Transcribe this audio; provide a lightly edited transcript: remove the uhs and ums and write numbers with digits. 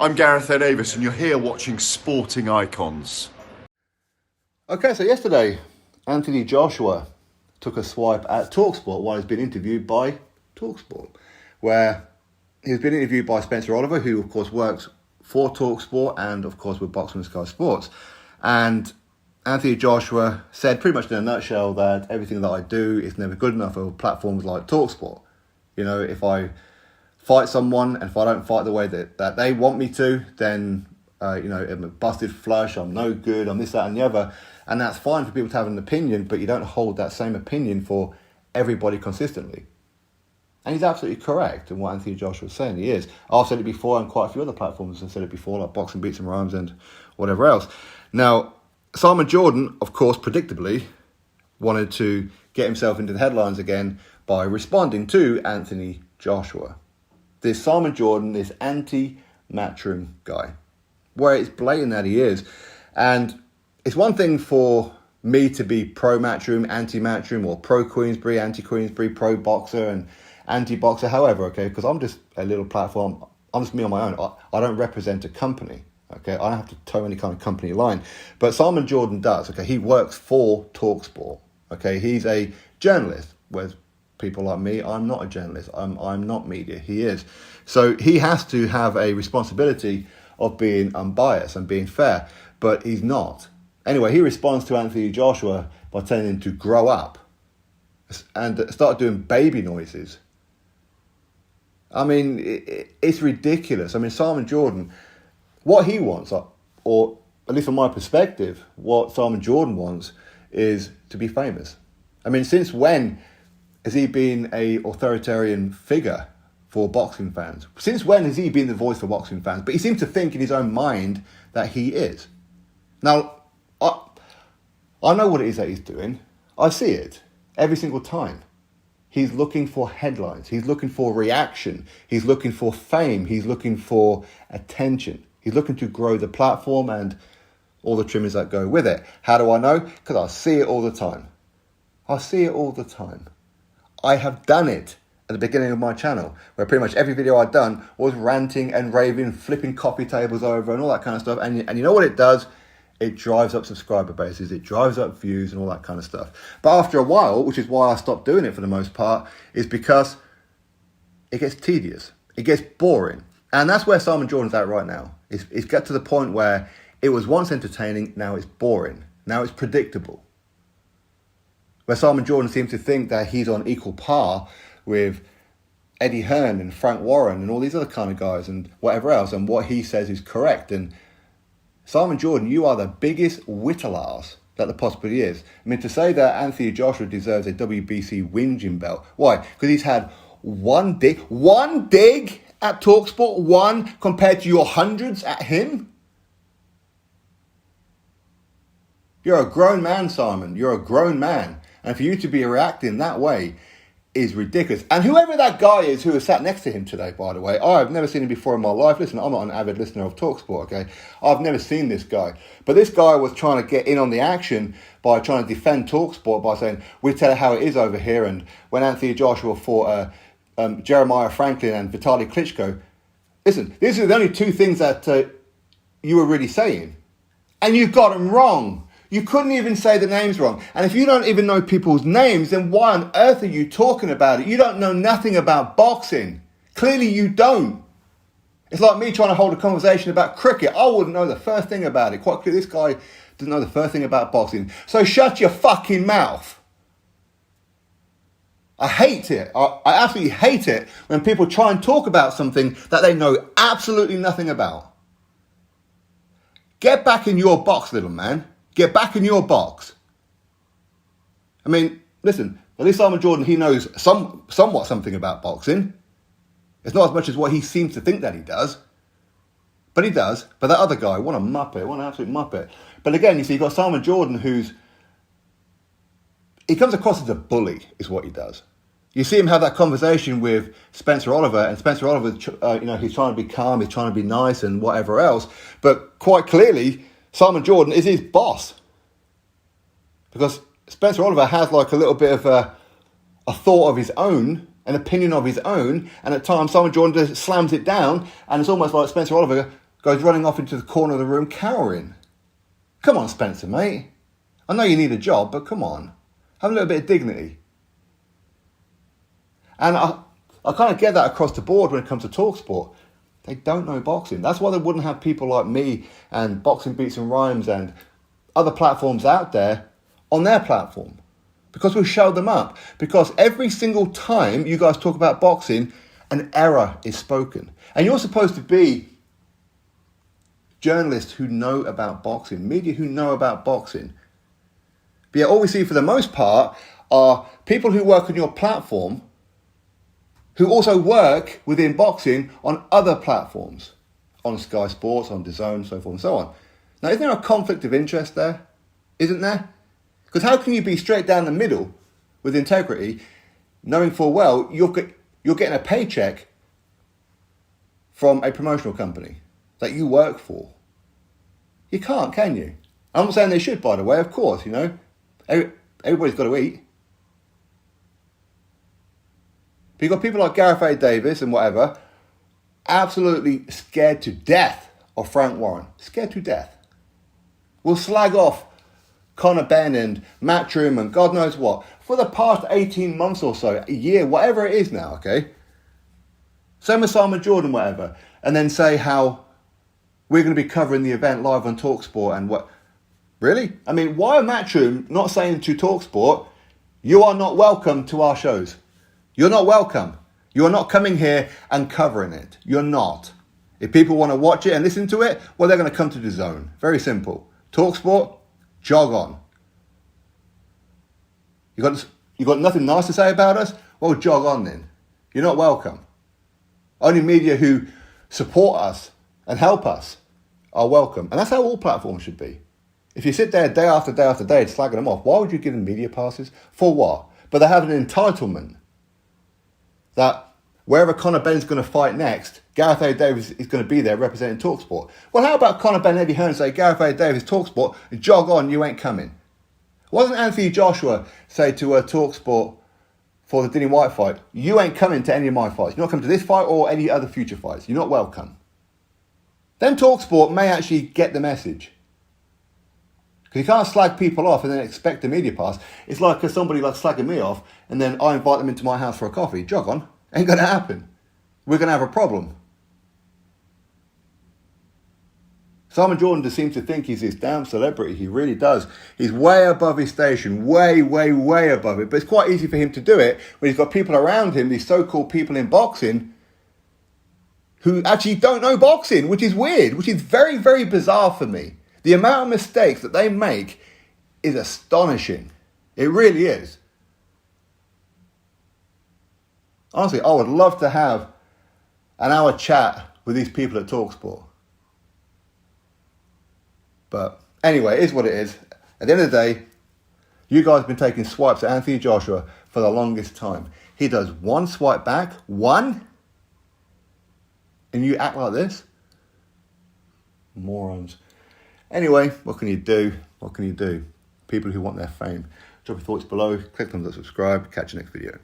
I'm Gareth Ed Davis, and you're here watching Sporting Icons. Okay, so yesterday, Anthony Joshua took a swipe at Talksport while he's been interviewed by Talksport, where he's been interviewed by Spencer Oliver, who of course works for Talksport and of course with Boxing and Sky Sports. And Anthony Joshua said pretty much in a nutshell that everything that I do is never good enough for platforms like Talksport. You know, if I fight someone and if I don't fight the way that they want me to, then, I'm a busted flush, I'm no good, I'm this, that and the other. And that's fine for people to have an opinion, but you don't hold that same opinion for everybody consistently. And he's absolutely correct in what Anthony Joshua was saying. He is. I've said it before on quite a few other platforms. I've said it before, like Boxing Beats and Rhymes and whatever else. Now, Simon Jordan, of course, predictably, wanted to get himself into the headlines again by responding to Anthony Joshua. This Simon Jordan, this anti-Matchroom guy, where it's blatant that he is. And it's one thing for me to be pro-Matchroom, anti-Matchroom, or pro-Queensbury, anti-Queensbury, pro-Boxer and anti-Boxer, however, okay, because I'm just a little platform, I'm just me on my own. I don't represent a company, okay? I don't have to toe any kind of company line. But Simon Jordan does, okay? He works for Talksport, okay? He's a journalist, whereas people like me, I'm not a journalist. I'm not media. He is. So he has to have a responsibility of being unbiased and being fair, but he's not. Anyway, he responds to Anthony Joshua by telling him to grow up and start doing baby noises. I mean, it's ridiculous. I mean, Simon Jordan, what he wants, or at least from my perspective, what Simon Jordan wants is to be famous. I mean, since when has he been an authoritarian figure for boxing fans? Since when has he been the voice for boxing fans? But he seems to think in his own mind that he is. Now, I know what it is that he's doing. I see it every single time. He's looking for headlines. He's looking for reaction. He's looking for fame. He's looking for attention. He's looking to grow the platform and all the trimmings that go with it. How do I know? Because I see it all the time. I see it all the time. I have done it at the beginning of my channel, where pretty much every video I'd done was ranting and raving, flipping coffee tables over and all that kind of stuff. And you know what it does? It drives up subscriber bases, it drives up views and all that kind of stuff. But after a while, which is why I stopped doing it for the most part, is because it gets tedious, it gets boring. And that's where Simon Jordan's at right now. It's got to the point where it was once entertaining, now it's boring, now it's predictable. Where Simon Jordan seems to think that he's on equal par with Eddie Hearn and Frank Warren and all these other kind of guys and whatever else, and what he says is correct. And Simon Jordan, you are the biggest whittlearse that there possibly is. I mean, to say that Anthony Joshua deserves a WBC whinging belt. Why? Because he's had one dig at Talksport, one compared to your hundreds at him. You're a grown man, Simon. You're a grown man. And for you to be reacting that way is ridiculous. And whoever that guy is who was sat next to him today, by the way, I've never seen him before in my life. Listen, I'm not an avid listener of Talksport, okay? I've never seen this guy. But this guy was trying to get in on the action by trying to defend Talksport by saying, we tell it how it is over here. And when Anthony Joshua fought Jeremiah Franklin and Vitaly Klitschko, listen, these are the only two things that you were really saying. And you got them wrong. You couldn't even say the names wrong. And if you don't even know people's names, then why on earth are you talking about it? You don't know nothing about boxing. Clearly you don't. It's like me trying to hold a conversation about cricket. I wouldn't know the first thing about it. Quite clearly, this guy doesn't know the first thing about boxing. So shut your fucking mouth. I hate it. I absolutely hate it when people try and talk about something that they know absolutely nothing about. Get back in your box, little man. Get back in your box. I mean, listen, at least Simon Jordan, he knows somewhat something about boxing. It's not as much as what he seems to think that he does. But he does. But that other guy, what a muppet, what an absolute muppet. But again, you see, you've got Simon Jordan he comes across as a bully, is what he does. You see him have that conversation with Spencer Oliver, and Spencer Oliver, he's trying to be calm, he's trying to be nice and whatever else. But quite clearly, Simon Jordan is his boss. Because Spencer Oliver has like a little bit of a thought of his own, an opinion of his own, and at times Simon Jordan just slams it down, and it's almost like Spencer Oliver goes running off into the corner of the room cowering. Come on, Spencer, mate. I know you need a job, but come on. Have a little bit of dignity. And I kind of get that across the board when it comes to Talksport. They don't know boxing. That's why they wouldn't have people like me and Boxing Beats and Rhymes and other platforms out there on their platform. Because we'll show them up. Because every single time you guys talk about boxing, an error is spoken. And you're supposed to be journalists who know about boxing, media who know about boxing. But yet all we see for the most part are people who work on your platform who also work within boxing on other platforms, on Sky Sports, on DAZN, so forth and so on. Now, isn't there a conflict of interest there? Isn't there? Because how can you be straight down the middle with integrity, knowing full well you're getting a paycheck from a promotional company that you work for? You can't, can you? I'm not saying they should, by the way, of course, you know. Everybody's got to eat. But you've got people like Gareth A. Davis and whatever, absolutely scared to death of Frank Warren. Scared to death. We'll slag off Conor Benn and Matchroom and God knows what for the past 18 months or so, a year, whatever it is now, okay? Same with Simon Jordan, whatever. And then say how we're going to be covering the event live on Talksport and what. Really? I mean, why are Matchroom not saying to Talksport, you are not welcome to our shows? You're not welcome. You're not coming here and covering it. You're not. If people want to watch it and listen to it, well, they're going to come to DAZN. Very simple. Talksport, jog on. You got nothing nice to say about us? Well, jog on then. You're not welcome. Only media who support us and help us are welcome. And that's how all platforms should be. If you sit there day after day after day slagging them off, why would you give them media passes? For what? But they have an entitlement that wherever Conor Benn's going to fight next, Gareth A. Davis is going to be there representing Talksport. Well, how about Conor Benn, Eddie Hearn say, Gareth A. Davis, Talksport, jog on, you ain't coming. Wasn't Anthony Joshua say to Talksport for the Dillian White fight, you ain't coming to any of my fights. You're not coming to this fight or any other future fights. You're not welcome. Then Talksport may actually get the message. Because you can't slag people off and then expect a media pass. It's like somebody like slagging me off and then I invite them into my house for a coffee. Jog on. Ain't going to happen. We're going to have a problem. Simon Jordan just seems to think he's this damn celebrity. He really does. He's way above his station. Way, way, way above it. But it's quite easy for him to do it when he's got people around him, these so-called people in boxing, who actually don't know boxing, which is weird, which is very, very bizarre for me. The amount of mistakes that they make is astonishing. It really is. Honestly, I would love to have an hour chat with these people at Talksport. But anyway, it is what it is. At the end of the day, you guys have been taking swipes at Anthony Joshua for the longest time. He does one swipe back, one, and you act like this? Morons. Anyway, what can you do? What can you do? People who want their fame. Drop your thoughts below. Click on the subscribe. Catch you next video.